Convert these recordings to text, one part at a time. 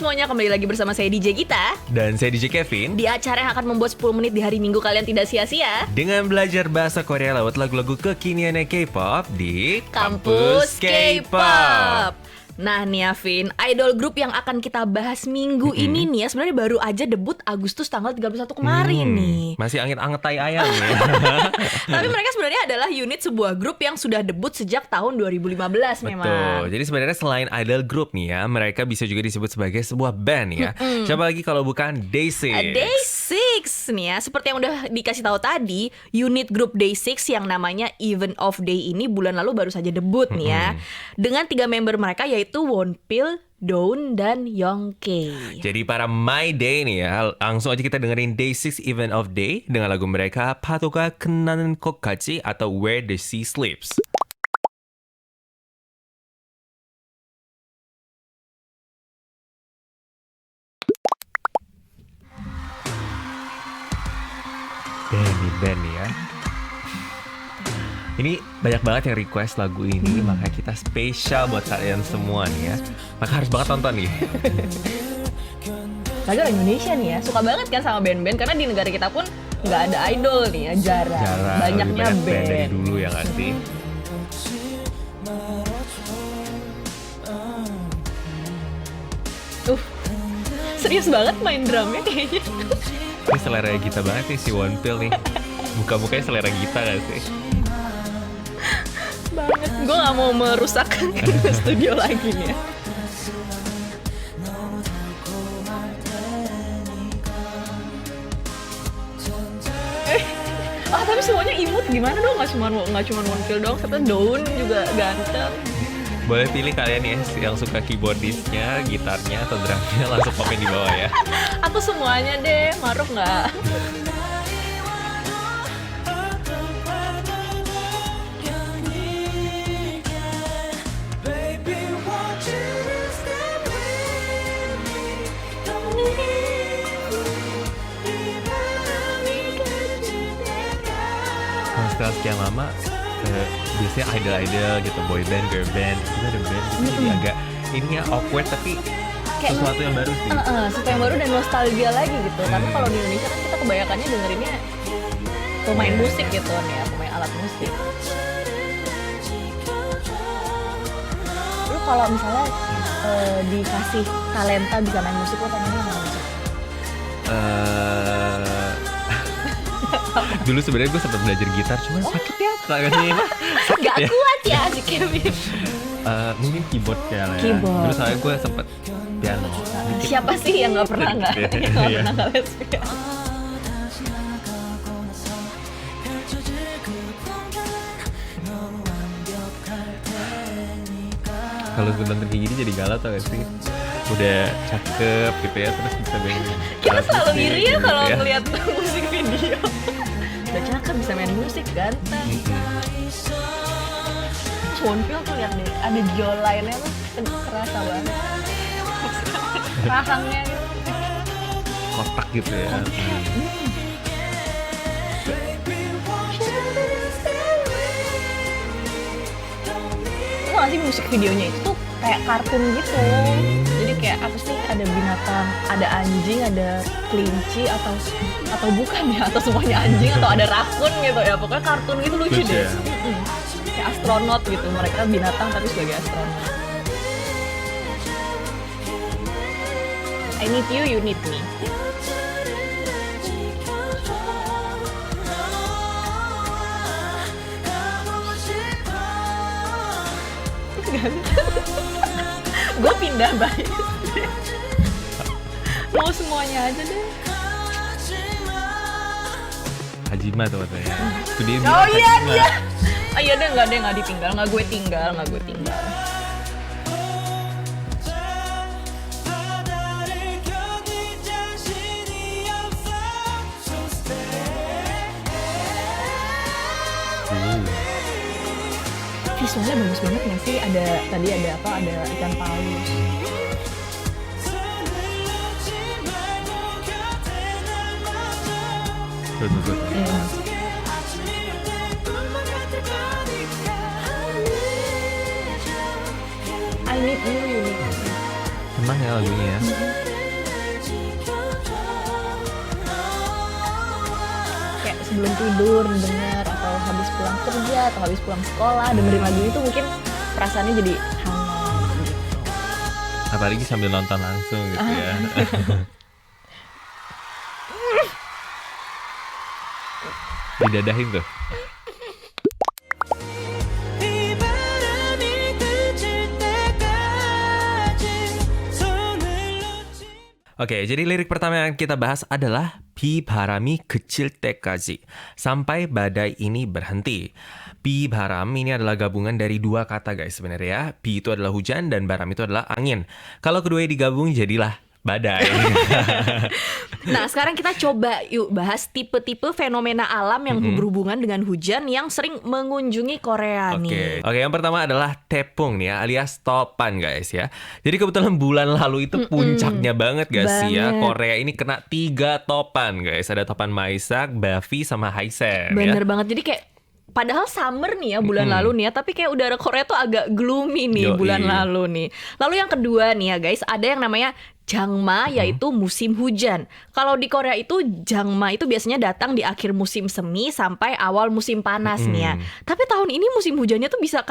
semuanya, kembali lagi bersama saya DJ Gita Dan saya DJ Kevin di acara yang akan membuat 10 menit di hari Minggu kalian tidak sia-sia dengan belajar bahasa Korea lewat lagu-lagu kekiniannya K-pop di Kampus K-pop. Nah nih ya Vin, idol group yang akan kita bahas minggu ini nih ya sebenarnya baru aja debut Agustus tanggal 31 kemarin nih. Masih angin-anget tai ayam ya. Tapi mereka sebenarnya adalah unit sebuah grup yang sudah debut sejak tahun 2015 memang. Betul. Jadi sebenarnya selain idol group nih ya, mereka bisa juga disebut sebagai sebuah band ya. Siapa lagi kalau bukan Day6. Day6 nih ya, seperti yang udah dikasih tahu tadi, unit grup Day6 yang namanya Even of Day ini bulan lalu baru saja debut nih ya. Dengan 3 member mereka yaitu Wonpil, Dawn, dan Youngtae. Jadi para My Day nih ya, langsung aja kita dengerin Day6 Even of Day dengan lagu mereka 파도가 끝나는 곳까지 atau Where the Sea Sleeps. Band ya. Ini banyak banget yang request lagu ini, makanya kita spesial buat kalian semua nih ya. Maka harus banget tonton nih. Lagu Indonesia nih ya, suka banget kan sama band-band karena di negara kita pun nggak ada idol nih ya, jarang. Banyaknya lebih banyak band dari dulu ya nggak sih? Serius banget main drumnya kayaknya. Ini selera kita banget nih si Wonpil nih. Muka-mukanya selera kita gak sih? Banget, gue gak mau merusak studio lagi nih ya. Tapi semuanya imut gimana dong? Gak cuma Wonpil dong, sampai Dawn juga ganteng. Boleh pilih kalian ya yang suka keyboardisnya, gitarnya, atau drumnya, langsung komen di bawah ya. Aku semuanya deh, Maruf nggak? Setelah sekian lama, biasanya idol-idol gitu, boy band, girl band, juga ada band gitu, jadi agak ini ya awkward tapi kayak sesuatu yang baru sih. Sesuatu yang baru dan nostalgia lagi gitu. Karena kalau di Indonesia kan kita kebanyakannya dengerinnya pemain musik gitu nih ya, pemain alat musik. Lu kalau misalnya dikasih talenta bisa main musik, lo pengennya main musik? Dulu sebenarnya gue sempat belajar gitar, cuman sakit ya tangannya. Gak kuat ya si Kevin. Mungkin keyboard ya lah ya. Keyboard. Dulu soalnya gue sempet piano. Siapa sih yang nggak pernah nggak les piano? Kalau nonton kayak gini jadi galau tau gak sih? Udah cakep gitu ya, terus bisa main. Kita selalu ngiri ya gitu kalau ngeliat musik video. Udah cakep bisa main musik ganteng. Wonpil tuh lihat deh, ada jawline-nya tuh kerasa banget. Rahangnya gitu. Kotak gitu ya. Itu nggak sih musik videonya itu tuh kayak kartun gitu. Jadi kayak apa sih, ada binatang, ada anjing, ada kelinci atau bukan ya, atau semuanya anjing atau ada rakun gitu ya, pokoknya kartun gitu lucu deh. Kayak astronot gitu, mereka binatang tapi sebagai astronot. I need you, you need me. Gue pindah baik. Mau semuanya aja deh. Hajima tuh katanya. Itu dia Oh bilang iya Hajima. dia. Oh iya deh, nggak ditinggal, nggak gue tinggal. Visualnya bagus banget nggak sih? Ada ikan paus. Betul. I need you, you need me. Emang ya lagunya ya. Kayak sebelum tidur denger, atau habis pulang kerja, atau habis pulang sekolah dengerin lagu itu mungkin perasaannya jadi hangat gitu. Apalagi sambil nonton langsung gitu ya. Didadahin tuh. Oke, jadi lirik pertama yang kita bahas adalah 비바람이 그칠 때까지, sampai badai ini berhenti. 비바람 ini adalah gabungan dari dua kata guys sebenarnya ya. 비 itu adalah hujan dan baram itu adalah angin. Kalau keduanya digabung jadilah badai. Nah, sekarang kita coba yuk bahas tipe-tipe fenomena alam yang berhubungan dengan hujan yang sering mengunjungi Korea nih. Oke, yang pertama adalah tepung nih ya, alias topan guys ya. Jadi kebetulan bulan lalu itu puncaknya banget gak sih ya. Korea ini kena 3 topan guys. Ada topan Maisak, Bavi, sama Haisen. Bener ya. banget, jadi kayak padahal summer nih ya bulan lalu nih ya, tapi kayak udara Korea tuh agak gloomy nih bulan lalu nih. Lalu yang kedua nih ya guys, ada yang namanya Jangma, yaitu musim hujan. Kalau di Korea itu Jangma itu biasanya datang di akhir musim semi sampai awal musim panas nih ya. Tapi tahun ini musim hujannya tuh bisa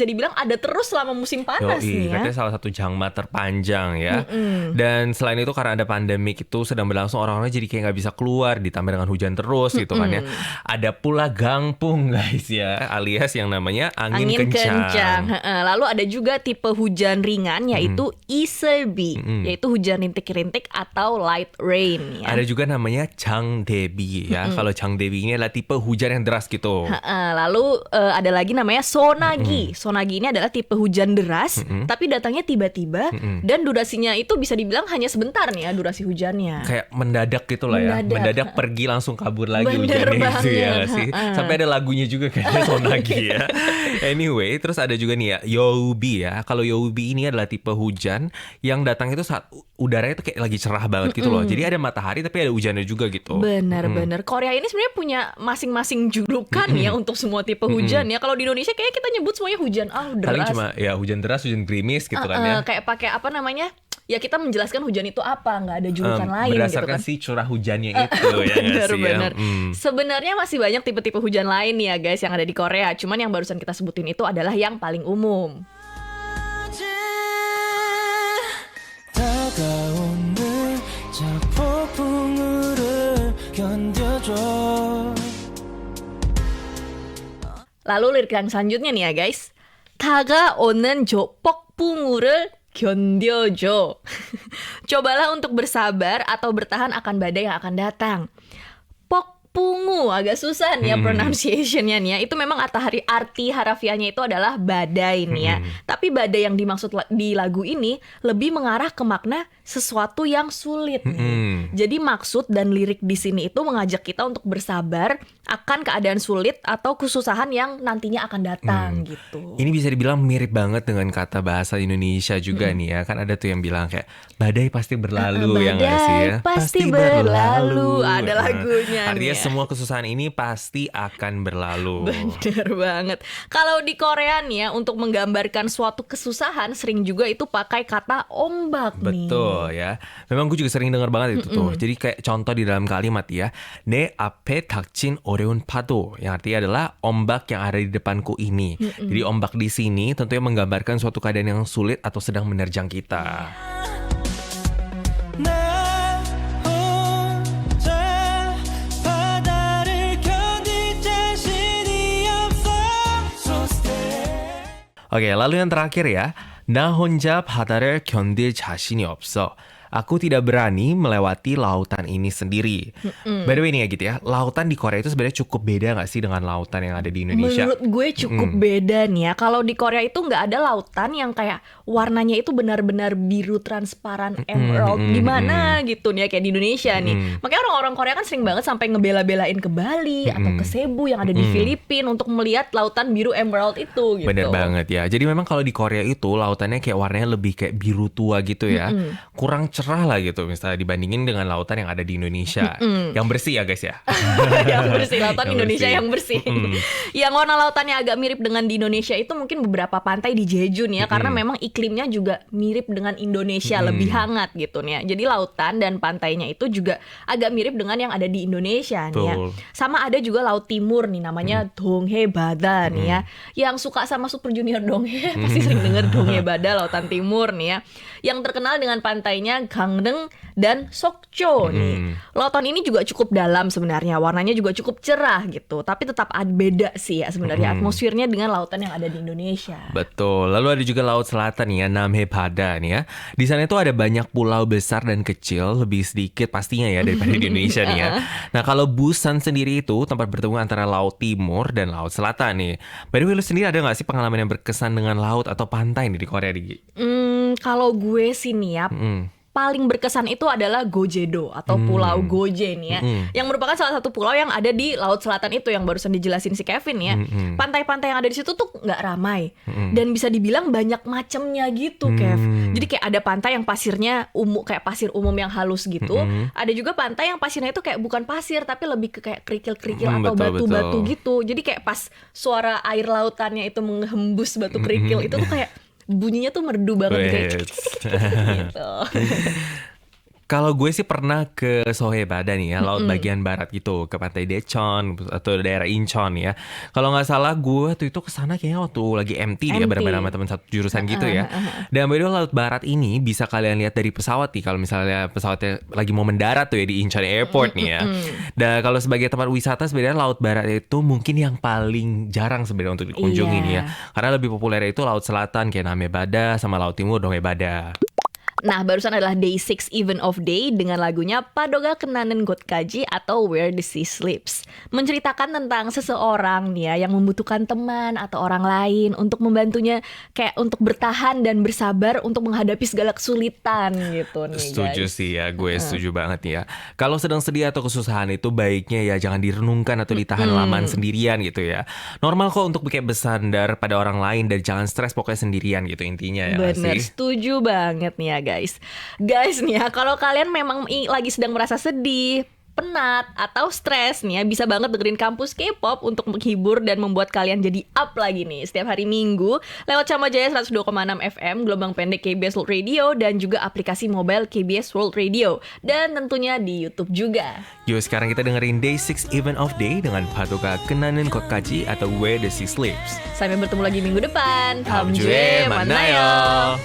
dibilang ada terus selama musim panas nih ya. Katanya salah satu Jangma terpanjang ya. Dan selain itu karena ada pandemik itu sedang berlangsung, orang-orang jadi kayak nggak bisa keluar, ditambah dengan hujan terus gitu kan ya. Ada pula gangpung guys ya, alias yang namanya angin kencang. Lalu ada juga tipe hujan ringan yaitu iselbi, yaitu hujan rintik-rintik atau light rain ya. Ada juga namanya Changdebi ya. Kalau Changdebi ini adalah tipe hujan yang deras gitu. Lalu ada lagi namanya Sonagi. Sonagi ini adalah tipe hujan deras tapi datangnya tiba-tiba dan durasinya itu bisa dibilang hanya sebentar nih ya durasi hujannya. Kayak mendadak gitu lah ya. Mendadak pergi langsung kabur lagi hujannya gitu ya gak sih. Sampai ada lagunya juga kayaknya Sonagi ya. Anyway, terus ada juga nih ya Youbi ya. Kalau Youbi ini adalah tipe hujan yang datang itu saat udaranya tuh kayak lagi cerah banget gitu loh. Jadi ada matahari tapi ada hujannya juga gitu. Bener. Korea ini sebenarnya punya masing-masing julukan ya untuk semua tipe hujan ya. Kalau di Indonesia kayaknya kita nyebut semuanya hujan deras. Paling cuma ya hujan deras, hujan gerimis gitu kan ya. Kayak pakai apa namanya? Ya kita menjelaskan hujan itu apa, nggak ada julukan lain berdasarkan gitu kan. si curah hujannya itu ya nggak sih ya. Sebenarnya masih banyak tipe-tipe hujan lain nih ya guys yang ada di Korea. Cuman yang barusan kita sebutin itu adalah yang paling umum. Lalu lirik yang selanjutnya nih ya guys. 다가오는 저 폭풍우를 견뎌줘. Cobalah untuk bersabar atau bertahan akan badai yang akan datang. Pokpungu, agak susah nih ya pronunciation-nya nih ya. Itu memang arti harafiahnya itu adalah badai nih ya. Tapi badai yang dimaksud di lagu ini lebih mengarah ke makna sesuatu yang sulit nih. Jadi maksud dan lirik di sini itu mengajak kita untuk bersabar akan keadaan sulit atau kesusahan yang nantinya akan datang gitu. Ini bisa dibilang mirip banget dengan kata bahasa Indonesia juga nih ya. Kan ada tuh yang bilang kayak badai pasti berlalu ya nggak sih ya? Pasti berlalu. Ada lagunya artinya nih ya. semua kesusahan ini pasti akan berlalu. Bener banget. Kalau di Korea nih ya, untuk menggambarkan suatu kesusahan sering juga itu pakai kata ombak nih. Betul ya. Memang gue juga sering dengar banget itu tuh. Jadi kayak contoh di dalam kalimat ya. 내 앞에 닥친 어려운 파도, yang artinya adalah ombak yang ada di depanku ini. Jadi ombak di sini tentunya menggambarkan suatu keadaan yang sulit atau sedang menerjang kita. Oke, lalu yang terakhir ya. 나 혼자 바다를 견딜 자신이 없어. Aku tidak berani melewati lautan ini sendiri. By the way nih ya gitu ya, lautan di Korea itu sebenarnya cukup beda gak sih dengan lautan yang ada di Indonesia? Menurut gue cukup beda nih ya. Kalau di Korea itu nggak ada lautan yang kayak warnanya itu benar-benar biru transparan emerald gimana gitu nih ya, kayak di Indonesia nih. Makanya orang-orang Korea kan sering banget sampai ngebela-belain ke Bali atau ke Cebu yang ada di Filipina untuk melihat lautan biru emerald itu gitu. Bener banget ya. Jadi memang kalau di Korea itu lautannya kayak warnanya lebih kayak biru tua gitu ya. Kurang cerah cerah lah gitu, misalnya dibandingin dengan lautan yang ada di Indonesia. Yang bersih ya guys ya. Yang bersih, lautan Yang Indonesia bersih. yang bersih. Yang warna lautannya agak mirip dengan di Indonesia itu mungkin beberapa pantai di Jeju nih ya, karena memang iklimnya juga mirip dengan Indonesia, lebih hangat gitu nih ya. Jadi lautan dan pantainya itu juga agak mirip dengan yang ada di Indonesia nih ya. Betul. Sama ada juga laut timur nih namanya Donghae Bada nih ya. Yang suka sama Super Junior Donghae pasti sering denger Donghae Bada, lautan timur nih ya. Yang terkenal dengan pantainya Gangneung dan Sokcho nih. Lautan ini juga cukup dalam sebenarnya, warnanya juga cukup cerah gitu. Tapi tetap beda sih ya sebenarnya atmosfernya dengan lautan yang ada di Indonesia. Betul. Lalu ada juga laut selatan nih ya, Namhae Bada nih ya. Di sana itu ada banyak pulau besar dan kecil, lebih sedikit pastinya ya daripada di Indonesia nih ya. Nah, kalau Busan sendiri itu tempat bertemu antara laut timur dan laut selatan nih. By the way, lu sendiri ada nggak sih pengalaman yang berkesan dengan laut atau pantai nih di Korea Digi? Kalau gue sih nih ya, paling berkesan itu adalah Gojedo atau Pulau Goje nih ya, yang merupakan salah satu pulau yang ada di Laut Selatan itu yang barusan dijelasin si Kevin ya. Pantai-pantai yang ada di situ tuh nggak ramai dan bisa dibilang banyak macamnya gitu, Kev. Jadi kayak ada pantai yang pasirnya kayak pasir umum yang halus gitu. Ada juga pantai yang pasirnya itu kayak bukan pasir tapi lebih ke kayak kerikil-kerikil atau batu-batu gitu. Jadi kayak pas suara air lautannya itu menghembus batu kerikil itu tuh kayak bunyinya tuh merdu banget kayak gitu. Kalau gue sih pernah ke Sohae Bada nih ya, laut bagian barat gitu, ke pantai Daejeon atau daerah Incheon ya. Kalau nggak salah gue tuh itu kesana kayaknya waktu lagi MT dia bareng sama teman satu jurusan gitu ya. Dan by the way, laut barat ini bisa kalian lihat dari pesawat nih, kalau misalnya pesawatnya lagi mau mendarat tuh ya di Incheon Airport nih ya. Dan kalau sebagai tempat wisata sebenarnya laut barat itu mungkin yang paling jarang sebenarnya untuk dikunjungi nih ya. Karena lebih populer itu laut selatan kayak Namhae Bada sama laut timur Donghae Bada. Nah, barusan adalah Day 6 Even of Day dengan lagunya Padoga Kenanen Gotkaji atau Where the Sea Sleeps. Menceritakan tentang seseorang nih ya yang membutuhkan teman atau orang lain untuk membantunya kayak untuk bertahan dan bersabar untuk menghadapi segala kesulitan gitu nih, Setuju guys. sih ya, gue setuju banget ya. Kalau sedang sedih atau kesusahan itu baiknya ya jangan direnungkan atau ditahan laman sendirian gitu ya. Normal kok untuk kayak bersandar pada orang lain dan jangan stres pokoknya sendirian gitu intinya ya nggak Bener, sih? setuju banget nih ya guys. Guys nih ya, kalau kalian memang lagi sedang merasa sedih, penat, atau stres nih ya, bisa banget dengerin Kampus K-pop untuk menghibur dan membuat kalian jadi up lagi nih setiap hari Minggu lewat Cama Jaya 102,6 FM, gelombang pendek KBS World Radio, dan juga aplikasi mobile KBS World Radio, dan tentunya di YouTube juga. Yuk sekarang kita dengerin Day 6 Even of Day dengan Padoga Kenanen Gotkaji atau Where the Sea Sleeps. Sampai bertemu lagi minggu depan. Hamjue Manayo.